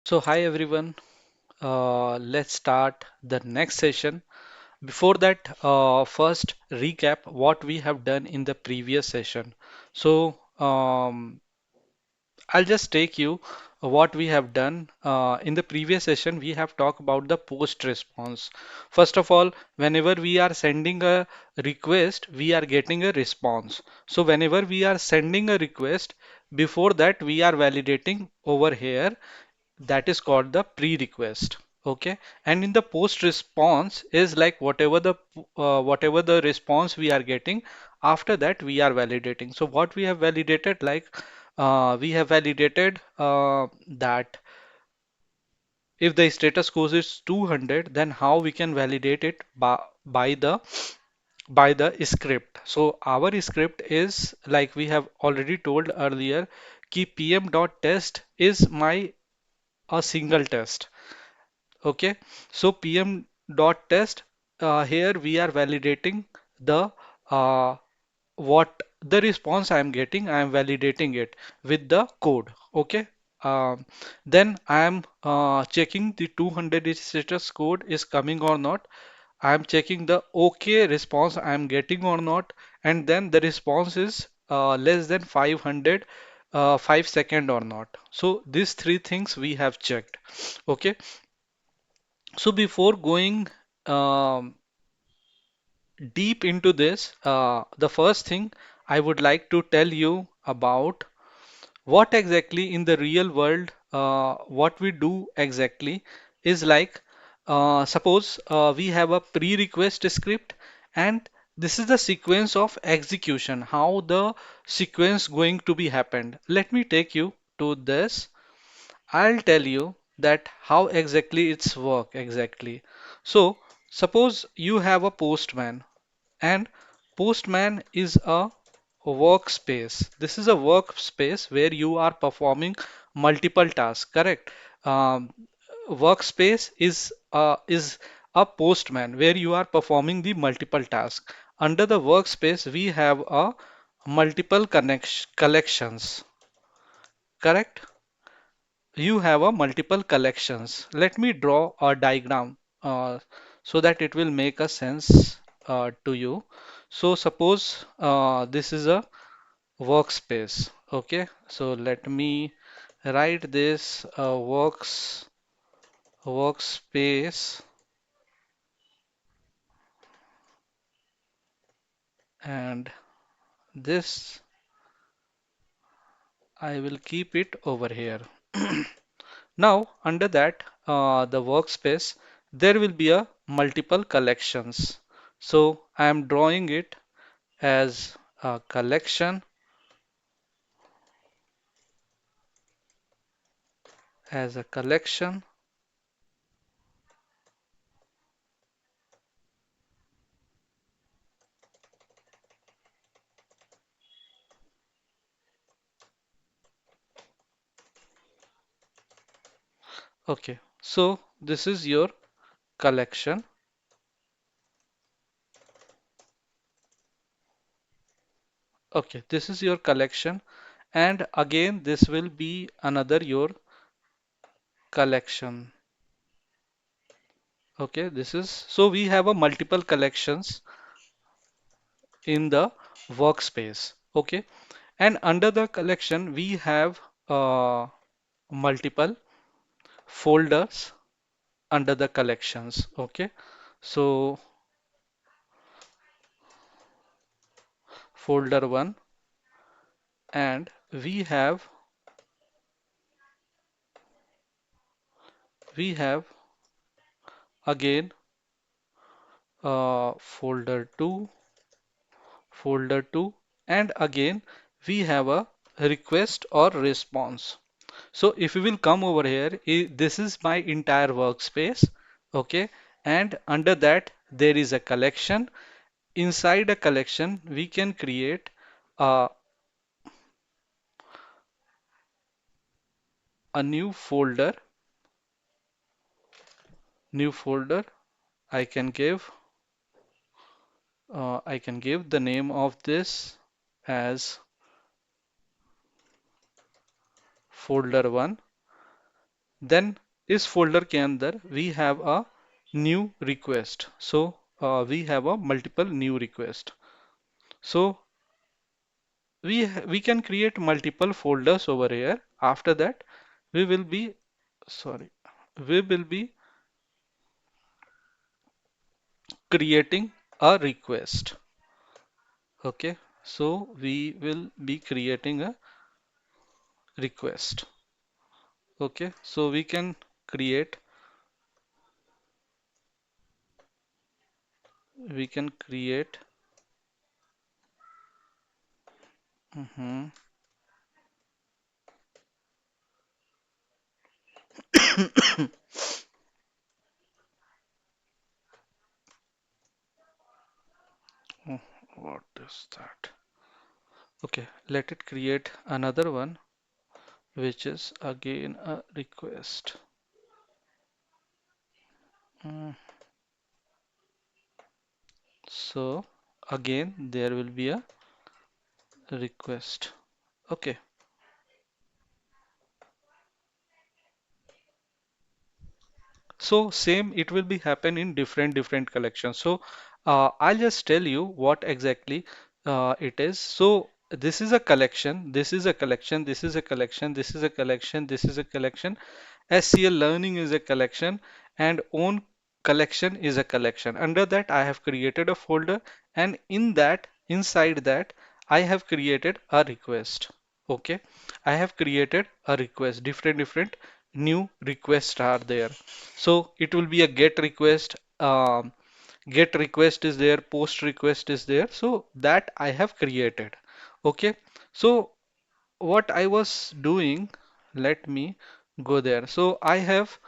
So, hi everyone. Let's start the next session. Before that, first recap what we have done in the previous session. So, I'll just take you what we have done. In the previous session, we have talked about the post response. First of all, whenever we are sending a request, we are getting a response. So, whenever we are sending a request, before that, we are validating over here, that is called the pre-request. Okay, and in the post response is like whatever the response we are getting, after that we are validating. So what we have validated, like we have validated that if the status code is 200, then how we can validate it by the script. So our script is like we have already told earlier, key pm.test is my a single test. Okay, so pm dot test, here we are validating the uh, what the response I am getting. I am validating it with the code. Okay, then I am checking the 200 status code is coming or not. I am checking the OK response I am getting or not, and then the response is less than 500 5 second or not. So these three things we have checked. Okay, so before going um, deep into this, the first thing I would like to tell you about what exactly in the real world, what we do exactly is like, suppose we have a pre-request script, and this is the sequence of execution, how the sequence going to be happened. Let me take you to this. I'll tell you that how exactly it's work exactly. So suppose you have a postman, and postman is a workspace. This is a workspace where you are performing multiple tasks, correct? Um, Workspace is a postman where you are performing the multiple tasks. Under the workspace, we have a multiple connection collections, correct? You have a multiple collections. Let me draw a diagram so that it will make a sense to you. So suppose this is a workspace. Okay, so let me write this workspace, and this I will keep it over here. Now, under that, the workspace, there will be a multiple collections. So I am drawing it as a collection, as a collection. Okay, so this is your collection. Okay, this is your collection, and again, this will be another your collection. Okay, this is so we have a multiple collections in the workspace. Okay, and under the collection, we have multiple folders under the collections. Okay, so folder one, and we have again folder 2, and again we have a request or response. So if we will come over here, this is my entire workspace. Okay, and under that there is a collection. Inside a collection we can create a, a new folder. I can give the name of this as folder 1, then इस folder के अंदर we have a new request. So we have a multiple new request. So we can create multiple folders over here. After that, we will be sorry, we will be creating a request. Okay, so we will be creating a request. Okay, so we can create we can create mhm. Oh, what is that? Okay, let it create another one, which is again a request. Mm, So again there will be a request. Okay, so same it will be happen in different collections. So I'll just tell you what exactly it is. So this is a collection, this is a collection, this is a collection, this is a collection, this is a collection. SCL learning is a collection, and own collection is a collection. Under that I have created a folder, and in that inside that I have created a request. Okay, I have created a request. Different new requests are there. So it will be a get request, get request is there, post request is there. So that I have created. Okay, so what I was doing, let me go there. So I have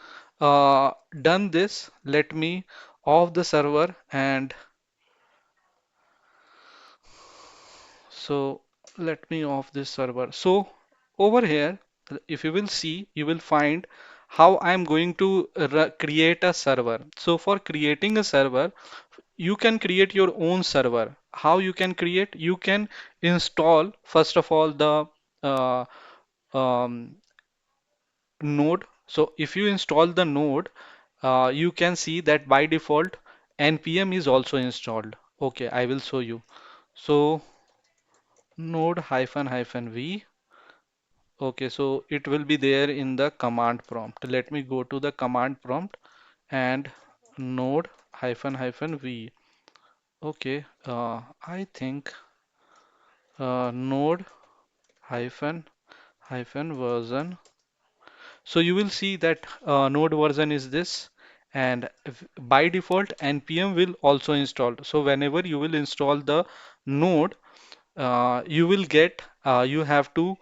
done this. Let me off the server, and so let me off this server. So over here, if you will see, you will find how I'm going to create a server. So for creating a server, you can create your own server. How you can create? You can install first of all the uh, um, node. So if you install the node, you can see that by default npm is also installed. Okay, I will show you. So node hyphen v. Okay, so it will be there in the command prompt. Let me go to the command prompt and node hyphen v. Okay, I think node hyphen version. So you will see that node version is this, and by default npm will also install. So whenever you will install the node, you will get you have to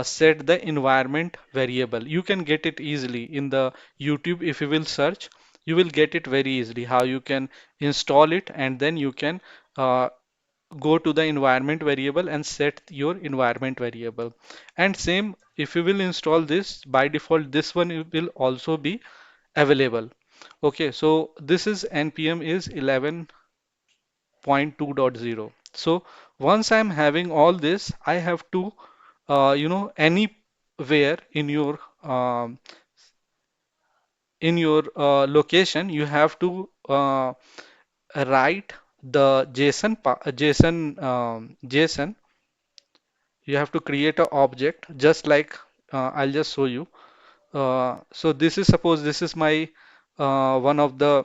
set the environment variable. You can get it easily in the YouTube. If you will search, you will get it very easily how you can install it, and then you can uh, go to the environment variable and set your environment variable. And same, if you will install this, by default this one will also be available. Okay, so this is npm is 11.2.0. So once I'm having all this, I have to anywhere in your location, you have to write the JSON. You have to create an object just like I'll just show you. So this is, suppose this is my one of the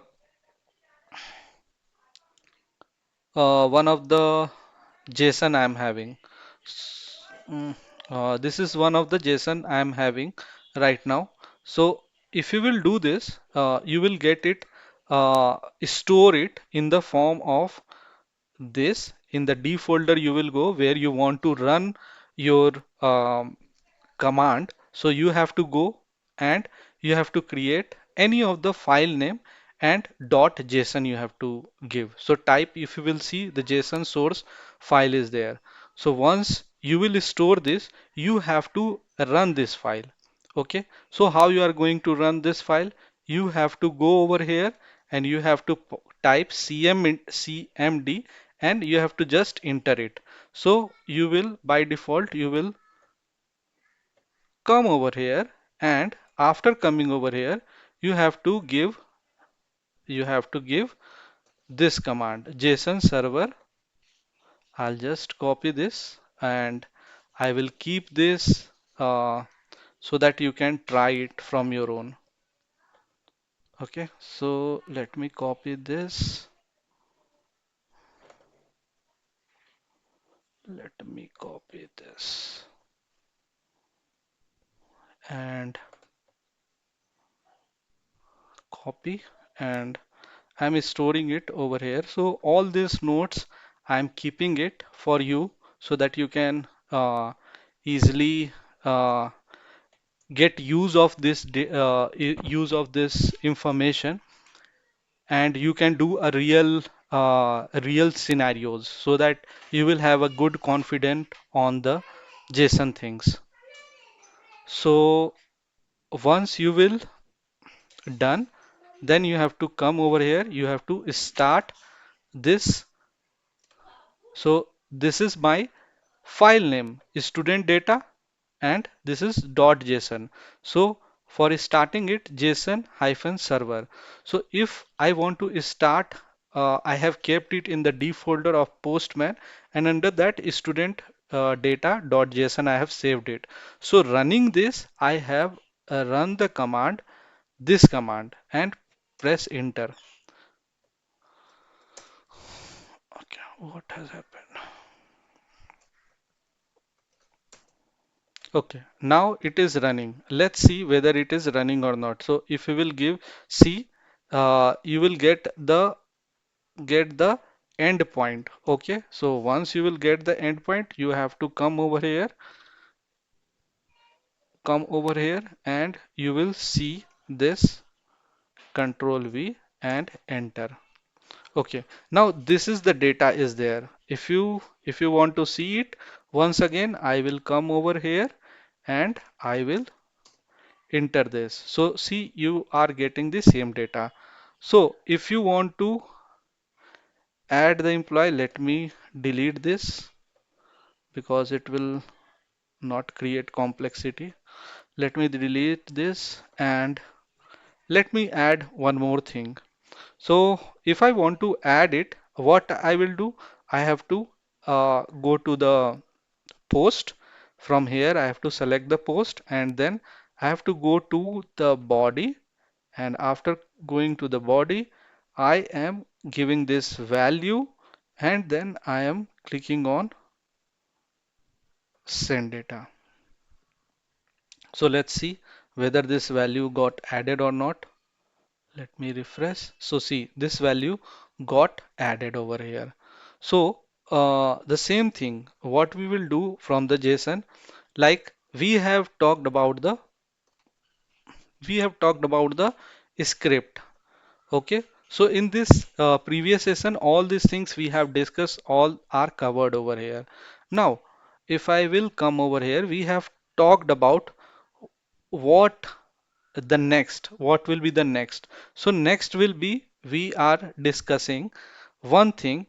JSON I'm having. Mm, this is one of the JSON I'm having right now. So if you will do this, you will get it, store it in the form of this. In the D folder, you will go where you want to run your command. So you have to go and you have to create any of the file name and .json you have to give. So type, if you will see, the JSON source file is there. So once you will store this, you have to run this file. Okay. So how you are going to run this file? You have to go over here and you have to type cmd and you have to just enter it. So you will, by default, you will come over here and after coming over here, you have to give you have to give this command JSON server. I'll just copy this and I will keep this so that you can try it from your own. Okay, so let me copy this. Let me copy this and copy, and I'm storing it over here. So all these notes I'm keeping it for you so that you can easily uh, get use of this information, and you can do a real scenarios so that you will have a good confidence on the JSON things. So once you will done, then you have to come over here, you have to start this. So this is my file name, student data, and this is .json. So for starting it, JSON hyphen server. So if I want to start, I have kept it in the D folder of Postman, and under that student data.json I have saved it. So running this, I have run the command, this command, and press enter. Okay, what has happened? Okay, now it is running. Let's see whether it is running or not. So if you will give C, you will get the end point. Okay, so once you will get the end point, you have to come over here, and you will see this. Control V and enter. Okay, now this is the data is there. If you want to see it once again, I will come over here and I will enter this. So see, you are getting the same data. So if you want to add the employee, let me delete this because it will not create complexity. Let me delete this and let me add one more thing. So if I want to add it, what I will do, I have to go to the post. From here, I have to select the post, and then I have to go to the body, and after going to the body, I am giving this value, and then I am clicking on send data. So let's see whether this value got added or not. Let me refresh. So see, this value got added over here. So the same thing, what we will do from the JSON, like we have talked about the script. Okay. So in this previous session, all these things we have discussed all are covered over here. Now, if I will come over here, we have talked about what what will be the next. So next will be we are discussing one thing.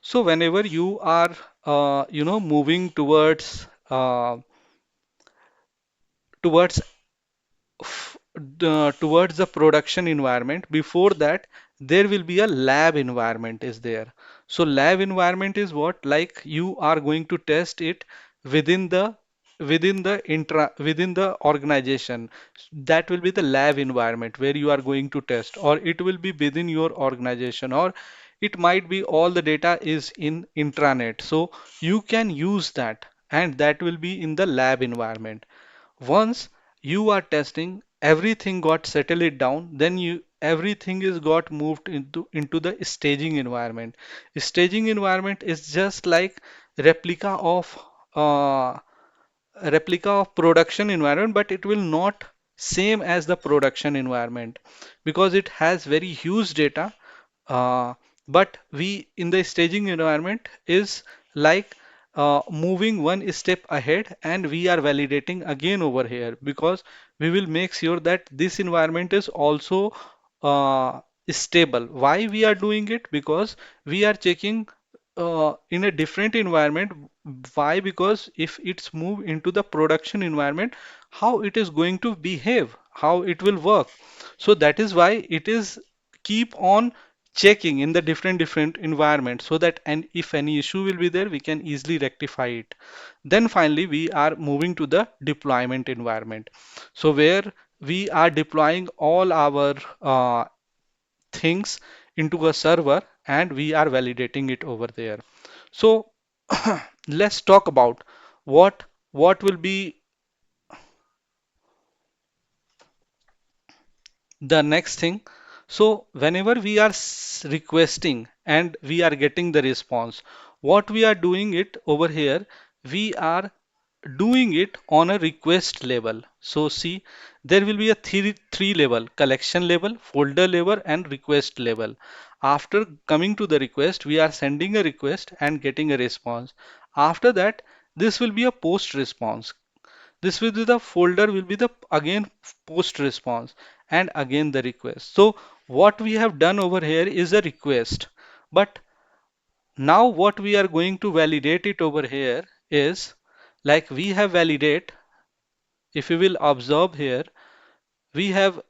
So whenever you are moving towards towards the production environment, before that there will be a lab environment is there. So lab environment is what, like you are going to test it within the within the organization. That will be the lab environment where you are going to test, or it will be within your organization, or it might be all the data is in intranet, so you can use that, and that will be in the lab environment. Once you are testing, everything got settled it down, then you everything is got moved into the staging environment. Staging environment is just like replica of uh, production environment, but it will not same as the production environment because it has very huge data. Uh, but we in the staging environment is like moving one step ahead, and we are validating again over here because we will make sure that this environment is also uh, stable. Why we are doing it? Because we are checking in a different environment. Why? Because if it's moved into the production environment, how it is going to behave, how it will work. So that is why it is keep on checking in the different environments, so that and if any issue will be there, we can easily rectify it. Then finally we are moving to the deployment environment. So where we are deploying all our things into a server and we are validating it over there. So let's talk about what will be the next thing. So whenever we are requesting and we are getting the response, what we are doing it over here, we are doing it on a request level. So see, there will be a three level: collection level, folder level, and request level. After coming to the request, we are sending a request and getting a response. After that, this will be a post response. This will be the folder will be the again post response, and again the request. So what we have done over here is a request. But now what we are going to validate it over here is, like we have validate, if you will observe here, we have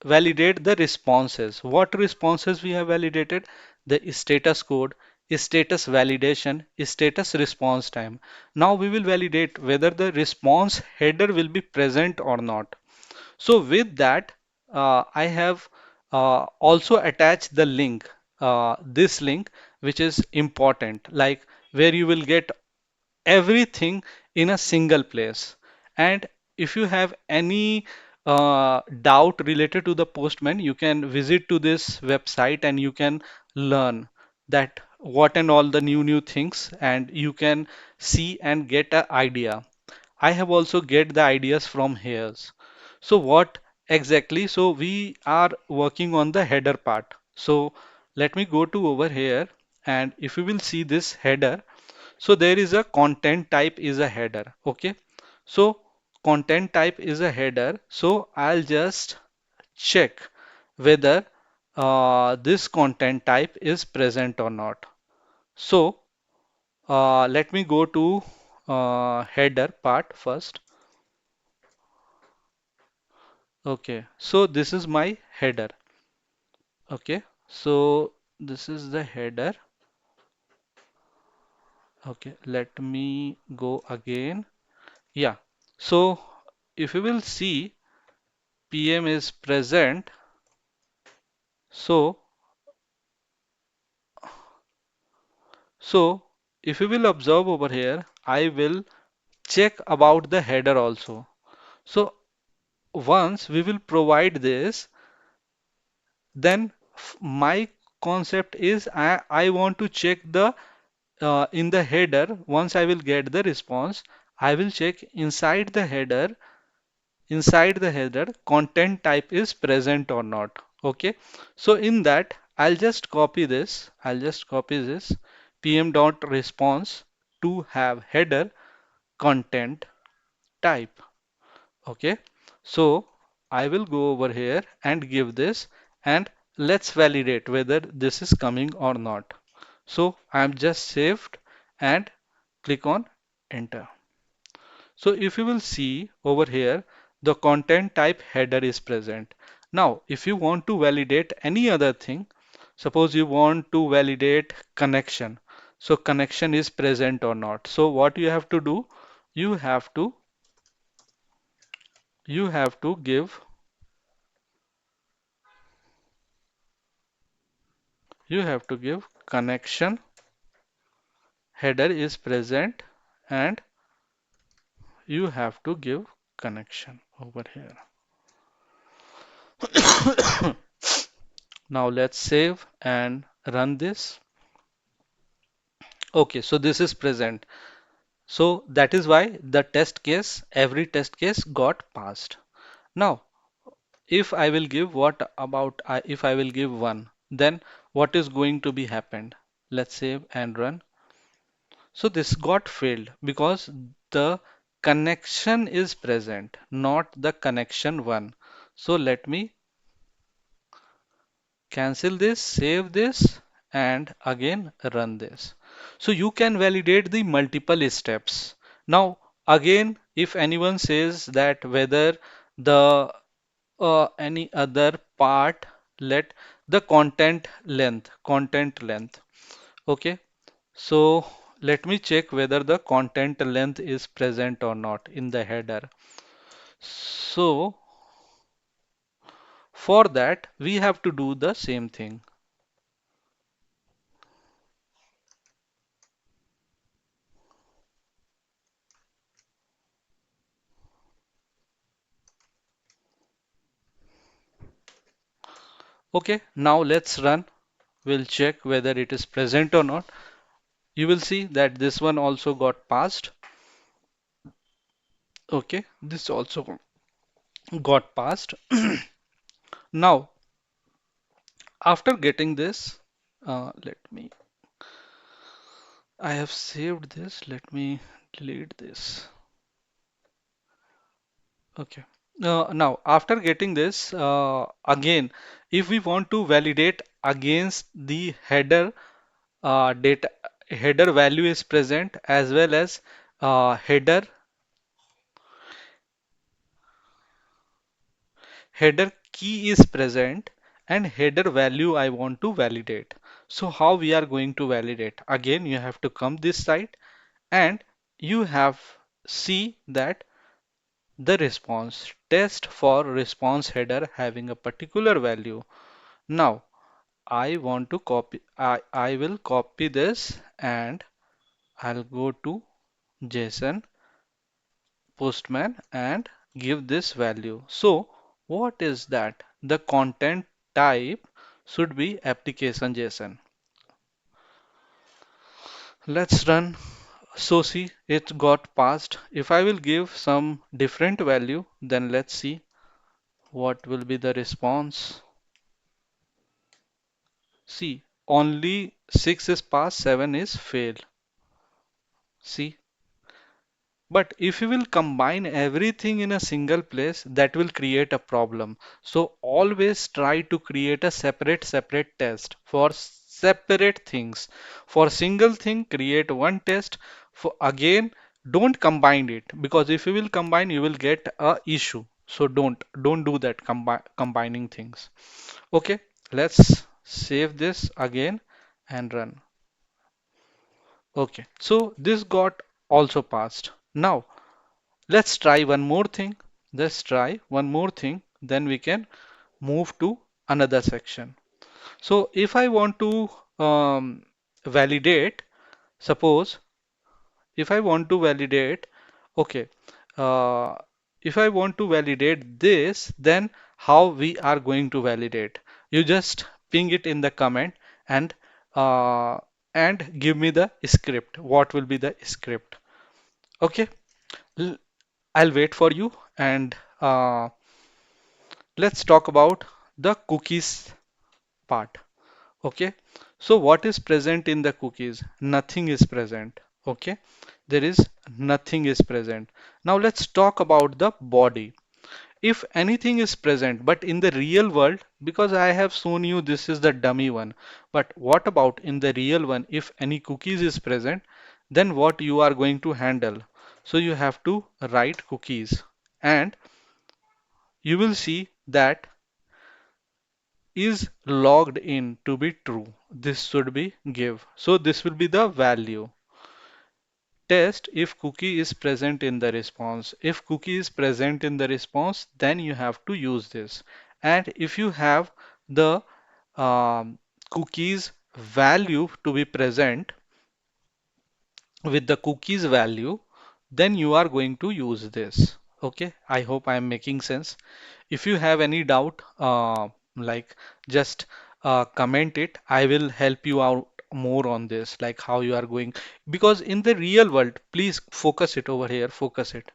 validated the responses. What responses we have validated? The status code, status validation, status response time. Now we will validate whether the response header will be present or not. So with that, I have also attached the link, this link, which is important, like where you will get everything in a single place. And if you have any doubt related to the Postman, you can visit to this website and you can learn that what and all the new things, and you can see and get an idea. I have also get the ideas from here. So what exactly? So we are working on the header part. So let me go to over here, and if you will see this header, so there is a content type is a header. Okay. So content type is a header. So I'll just check whether this content type is present or not. So let me go to header part first. Okay. So this is my header. Okay. So this is the header. Okay. Let me go again. Yeah. So if you will see, PM is present. So, so if you will observe over here, I will check about the header also. So once we will provide this, then my concept is I want to check the in the header. Once I will get the response, I will check inside the header content type is present or not. Okay. So in that, I'll just copy this pm dot response to have header content type. Okay. So I will go over here and give this, and let's validate whether this is coming or not. So I'm just saved and click on enter. So if you will see over here, the content type header is present. Now, if you want to validate any other thing, suppose you want to validate connection. So connection is present or not. So what you have to do, you have to you have to give you have to give connection header is present, and you have to give connection over here. Now let's save and run this. Okay, so this is present. So that is why the test case, every test case got passed. Now, if I will give what about if I will give one, then what is going to be happened? Let's save and run. So this got failed because the connection is present, not the connection one. So let me cancel this, save this, and again run this. So you can validate the multiple steps. Now, again, if anyone says that whether the any other part, let the content length. Okay, so let me check whether the content length is present or not in the header. So for that, we have to do the same thing. Okay, now let's run. We'll check whether it is present or not. You will see that this one also got passed. Okay, this also got passed. Now, after getting this, let me, I have saved this. Let me delete this. Okay. Now, after getting this, again, if we want to validate against the data, header value is present as well as header key is present and header value I want to validate. So how we are going to validate? Again, you have to come this side and you have see that the response test for response header having a particular value. Now I want to copy, I will copy this and I'll go to JSON Postman and give this value. So what is that? The content type should be application JSON. Let's run. So see, it got passed. If I will give some different value, then let's see what will be the response. See, only 6 is passed, 7 is fail. See, but if you will combine everything in a single place, that will create a problem. So always try to create a separate test for separate things. For single thing, create one test. For again, don't combine it because if you will combine, you will get a issue. So don't do that combining things. Okay, let's save this again and run. Okay, so this got also passed. Now let's try one more thing. Let's try one more thing. Then we can move to another section. So if I want to validate, suppose if I want to validate, okay, uh, if I want to validate this, then how we are going to validate? You just ping it in the comment and uh, give me the script. What will be the script? Okay, L- I'll wait for you and let's talk about the cookies part. Okay, so what is present in the cookies? Nothing is present. Okay, there is nothing is present. Now let's talk about the body. If anything is present, but in the real world, because I have shown you this is the dummy one, but what about in the real one? If any cookies is present, then what you are going to handle? So you have to write cookies and you will see that is logged in to be true. This should be give. So this will be the value. Test if cookie is present in the response. If cookie is present in the response, then you have to use this. And if you have the um, cookies value to be present with the cookies value, then you are going to use this. Okay, I hope I am making sense. If you have any doubt, like just comment it. I will help you out more on this, like how you are going. Because in the real world, please focus it over here, focus it.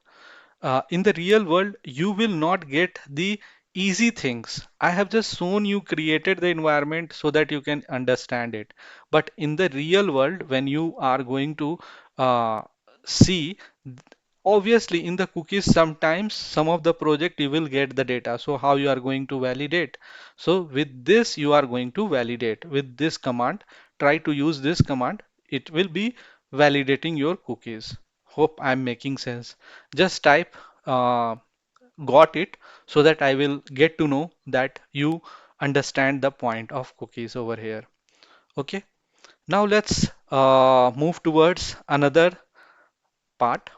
In the real world, you will not get the easy things. I have just shown you created the environment so that you can understand it. But in the real world, when you are going to uh, see, obviously in the cookies, sometimes some of the project you will get the data. So how you are going to validate? So with this, you are going to validate with this command try to use this command, it will be validating your cookies. Hope I'm making sense. Just type got it so that I will get to know that you understand the point of cookies over here. Okay. Now let's move towards another part,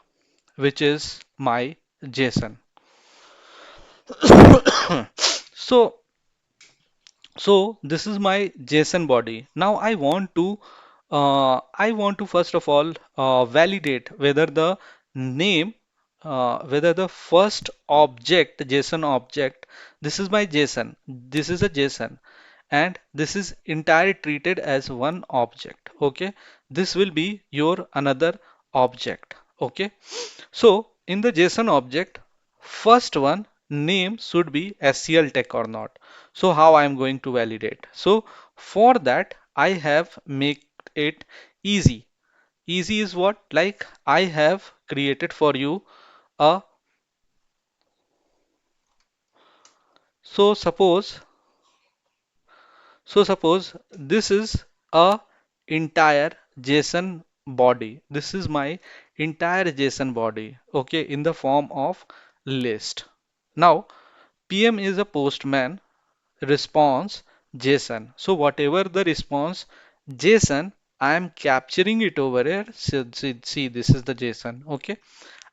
which is my JSON. So, so this is my JSON body. Now I want to first of all validate whether the name, whether the first object, JSON object, this is my JSON. This is a JSON, and this is entirely treated as one object. Okay, this will be your another object. Okay, so in the JSON object, first one name should be SCL tech or not. So how I am going to validate? So for that I have make it easy. Easy is what? Like I have created for you a so suppose this is a entire JSON body. This is my entire JSON body, okay, in the form of list. Now PM is a postman response JSON. So whatever the response JSON, I am capturing it over here. See, this is the JSON. Okay,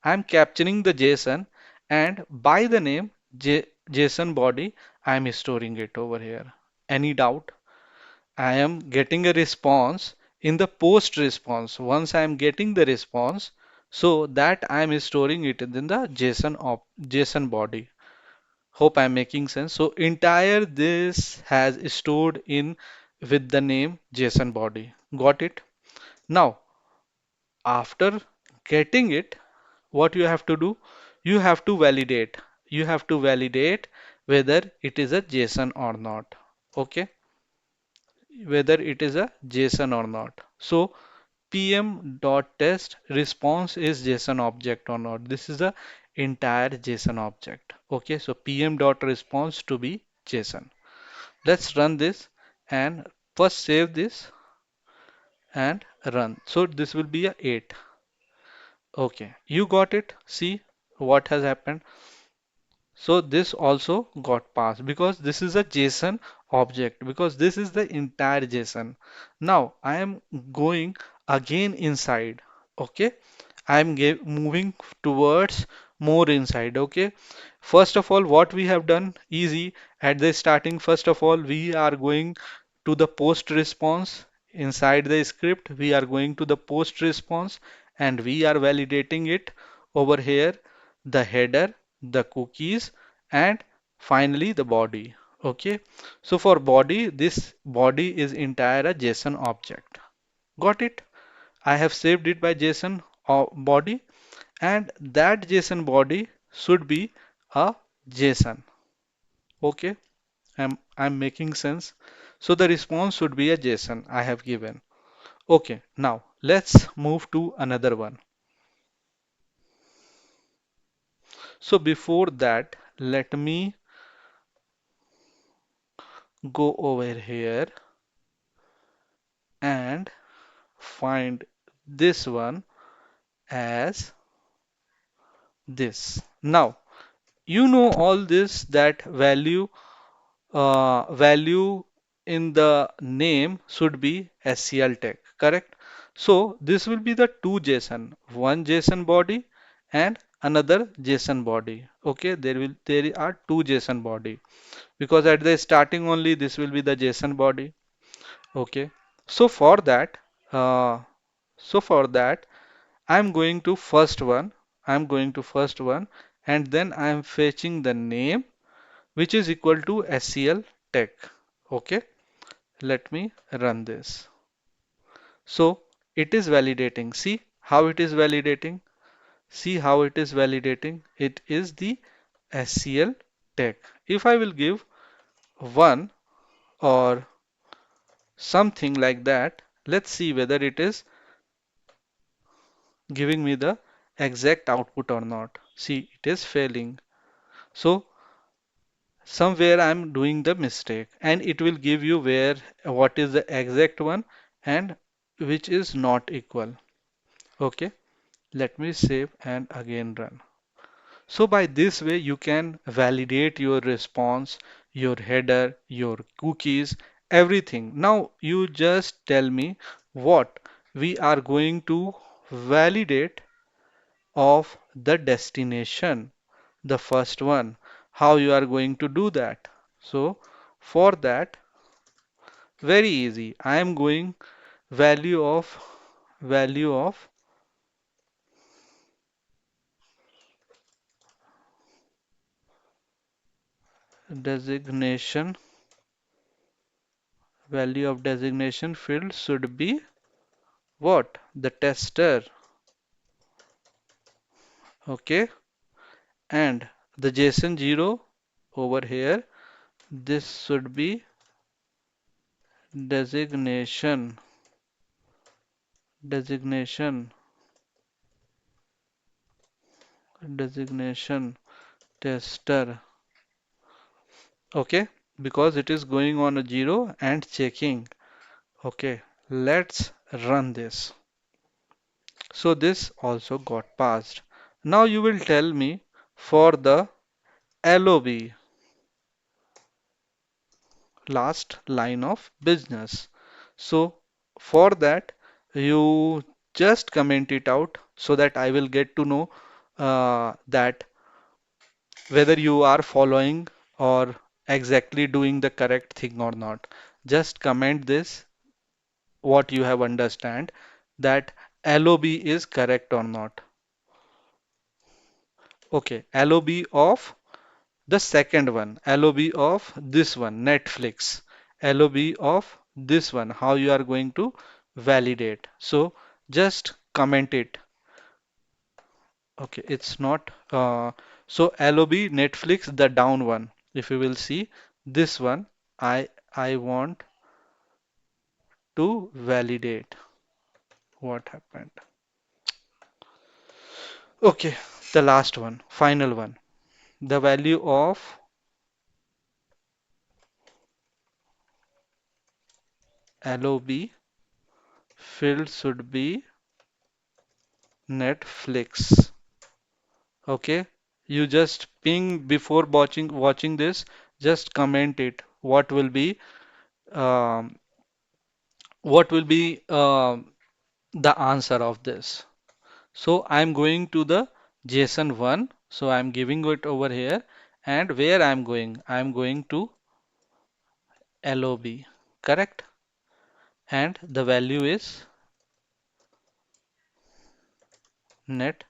I am capturing the JSON, and by the name JSON body, I am storing it over here. Any doubt? I am getting a response in the post response. Once I am getting the response, so that I am storing it in the JSON body. Hope I'm making sense. So entire this has stored in with the name JSON body. Got it? Now, after getting it, what you have to do? You have to validate. You have to validate whether it is a JSON or not. Okay? Whether it is a JSON or not. So pm.test response is JSON object or not. This is the entire JSON object. Okay, so pm.response to be JSON. Let's run this and first save this and run. So this will be a 8. Okay, you got it. See what has happened. So this also got passed because this is a JSON object because this is the entire JSON. Now I am going again inside. Okay, I am moving towards more inside. Okay, first of all, what we have done easy at the starting. First of all, we are going to the post response inside the script. We are going to the post response and we are validating it over here, the header, the cookies, and finally the body. Okay, so for body, this body is entire a JSON object. Got it? I have saved it by JSON body, and that JSON body should be a JSON. Okay, I'm making sense. So the response should be a JSON I have given. Okay, now let's move to another one. So before that, let me go over here and find this one as this. Now, you know all this that value in the name should be SCL tag, correct? So this will be the two JSON, one JSON body and another JSON body. Okay, there are two JSON body because at the starting only this will be the JSON body. Okay, so for that, uh, I'm going to first one. I'm going to first one, and then I'm fetching the name which is equal to SCL tech. Okay, let me run this. So it is validating. See how it is validating. See how it is validating. It is the SCL tech. If I will give one or something like that, let's see whether it is giving me the exact output or not. See, it is failing. So somewhere I'm doing the mistake and it will give you where what is the exact one and which is not equal. Okay, let me save and again run. So by this way, you can validate your response, your header, your cookies, everything. Now you just tell me what we are going to validate of the destination, the first one, how you are going to do that. So for that, very easy. I am going value of designation, value of designation field should be what? The tester. Okay, and the JSON 0 over here, this should be designation, designation, designation tester. Okay, because it is going on a 0 and checking. Okay, let's run this. So this also got passed. Now you will tell me for the LOB, last line of business. So for that, you just comment it out so that I will get to know that whether you are following or exactly doing the correct thing or not. Just comment this what you have understand that LOB is correct or not. Okay, LOB of the second one, LOB of this one, Netflix, LOB of this one, how you are going to validate. So just comment it. Okay, it's not. So LOB Netflix, the down one. If you will see this one, I want to validate what happened. Okay, the last one, final one. The value of LOB field should be Netflix. Okay, you just ping before watching this. Just comment it. Um, what will be the answer of this? So I'm going to the JSON one. So I'm giving it over here, and where I'm going? I'm going to LOB. Correct? And the value is net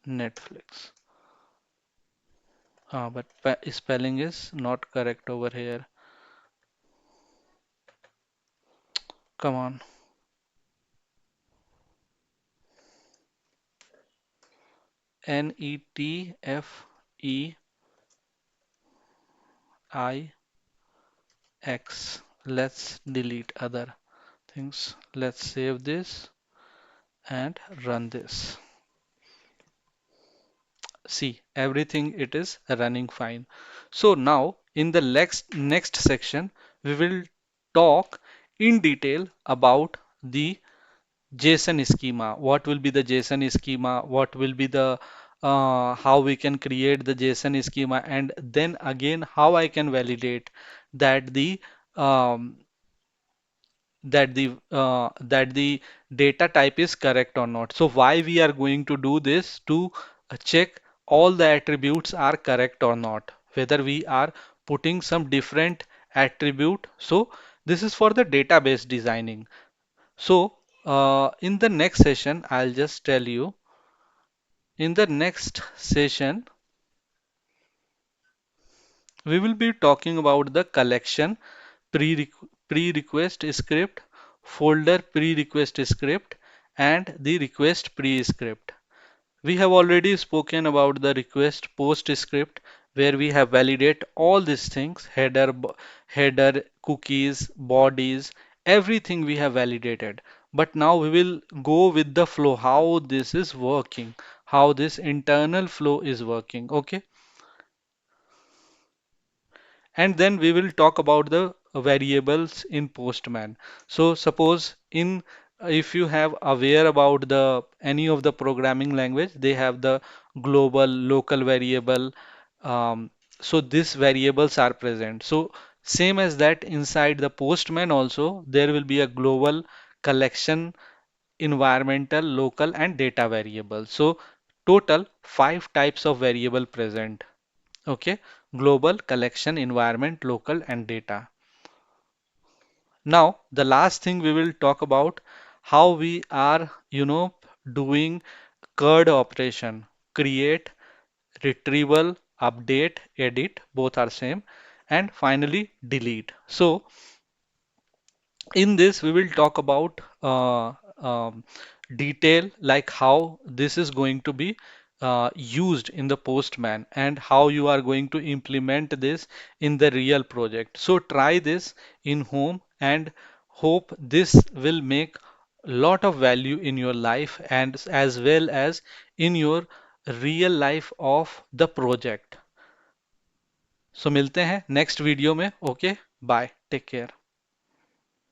Netflix. But spelling is not correct over here. Come on. Netflix. Let's delete other things. Let's save this and run this. See, everything it is running fine. So now in the next section, we will talk in detail about the JSON schema. What will be the JSON schema? What will be the how we can create the JSON schema, and then again how I can validate that um, the data type is correct or not. So why we are going to do this to check all the attributes are correct or not, whether we are putting some different attribute. So this is for the database designing. So in the next session, I'll just tell you in the next session we will be talking about the collection pre pre-request script, folder pre-request script, and the request pre-script. We have already spoken about the request post script where we have validate all these things, header, cookies, bodies, everything we have validated. But now we will go with the flow, how this is working, how this internal flow is working. Okay. And then we will talk about the variables in Postman. So suppose in if you have aware about the any of the programming language, they have the global, local variable. Um, so these variables are present. So same as that inside the Postman also, there will be a global collection, environmental, local, and data variable. So total five types of variable present. Okay, global, collection, environment, local, and data. Now, the last thing we will talk about how we are, doing CURD operation, create, retrieval, update, edit, both are same, and finally delete. So, in this, we will talk about detail like how this is going to be used in the Postman and how you are going to implement this in the real project. So try this in home and hope this will make lot of value in your life and as well as in your real life of the project. So मिलते हैं next video में. Okay bye take care.